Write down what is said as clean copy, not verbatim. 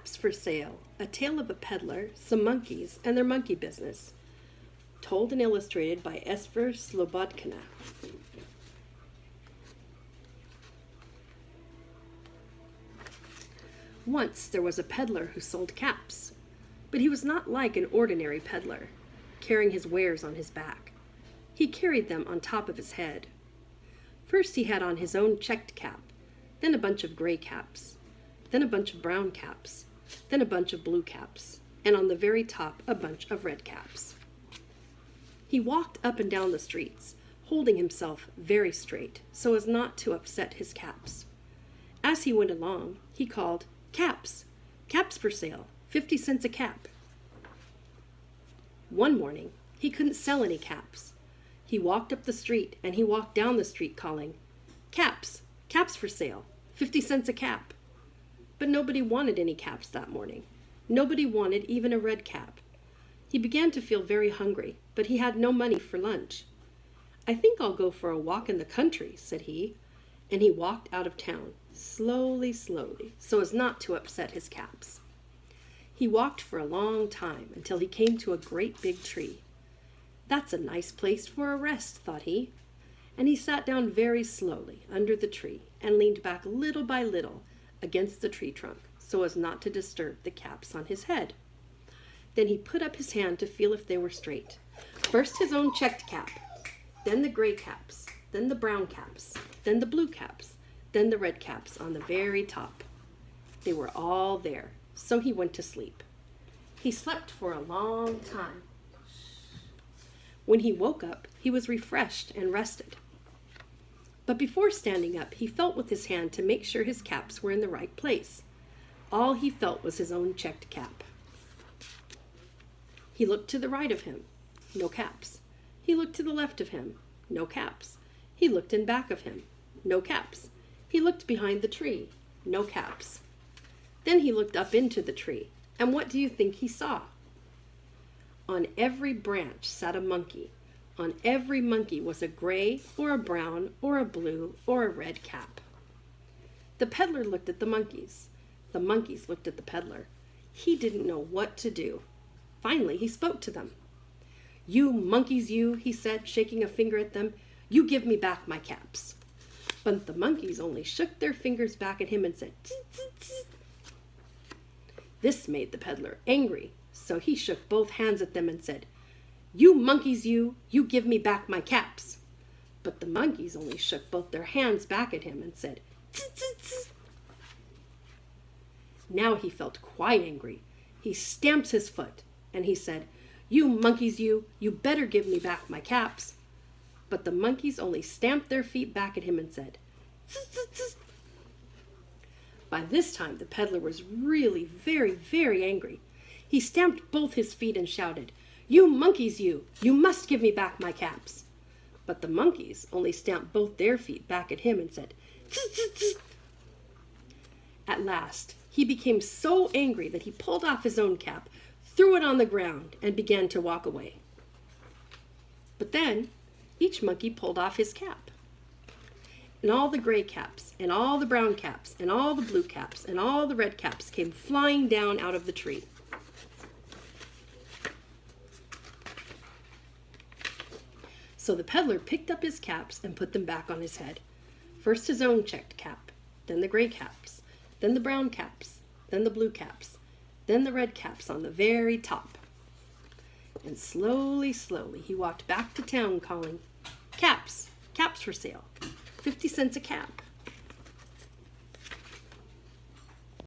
Caps for Sale, A Tale of a Peddler, Some Monkeys, and Their Monkey Business. Told and illustrated by Esfer Slobodkina. Once there was a peddler who sold caps, but he was not like an ordinary peddler, carrying his wares on his back. He carried them on top of his head. First he had on his own checked cap, then a bunch of gray caps, then a bunch of brown caps, then a bunch of blue caps, and on the very top a bunch of red caps. He walked up and down the streets, holding himself very straight so as not to upset his caps. As he went along, he called, "Caps! Caps for sale! 50 cents a cap!" One morning, he couldn't sell any caps. He walked up the street and he walked down the street calling, "Caps! Caps for sale! 50 cents a cap!" But nobody wanted any caps that morning. Nobody wanted even a red cap. He began to feel very hungry, but he had no money for lunch. "I think I'll go for a walk in the country," said he, and he walked out of town, slowly, so as not to upset his caps. He walked for a long time until he came to a great big tree. "That's a nice place for a rest," thought he, and he sat down very slowly under the tree and leaned back little by little against the tree trunk so as not to disturb the caps on his head. Then he put up his hand to feel if they were straight. First his own checked cap, then the gray caps, then the brown caps, then the blue caps, then the red caps on the very top. They were all there, so he went to sleep. He slept for a long time. When he woke up, he was refreshed and rested. But before standing up, he felt with his hand to make sure his caps were in the right place. All he felt was his own checked cap. He looked to the right of him, no caps. He looked to the left of him, no caps. He looked in back of him, no caps. He looked behind the tree, no caps. Then he looked up into the tree, and what do you think he saw? On every branch sat a monkey. On every monkey was a gray or a brown or a blue or a red cap. The peddler looked at the monkeys. The monkeys looked at the peddler. He didn't know what to do. Finally, he spoke to them. "You monkeys, you," he said, shaking a finger at them, "you give me back my caps." But the monkeys only shook their fingers back at him and said, "Tz, tz, tz." This made the peddler angry, so he shook both hands at them and said, "You monkeys, you give me back my caps." But the monkeys only shook both their hands back at him and said, "Tz, tz, tz." Now he felt quite angry. He stamped his foot and he said, "You monkeys, you better give me back my caps." But the monkeys only stamped their feet back at him and said, "Tz, tz, tz." By this time, the peddler was really very, very angry. He stamped both his feet and shouted, "You monkeys, you must give me back my caps." But the monkeys only stamped both their feet back at him and said, "Tz, tz, tz." At last, he became so angry that he pulled off his own cap, threw it on the ground, and began to walk away. But then, each monkey pulled off his cap. And all the gray caps, and all the brown caps, and all the blue caps, and all the red caps came flying down out of the tree. So the peddler picked up his caps and put them back on his head. First his own checked cap, then the gray caps, then the brown caps, then the blue caps, then the red caps on the very top. And slowly he walked back to town calling, "Caps! Caps for sale! 50 cents a cap!"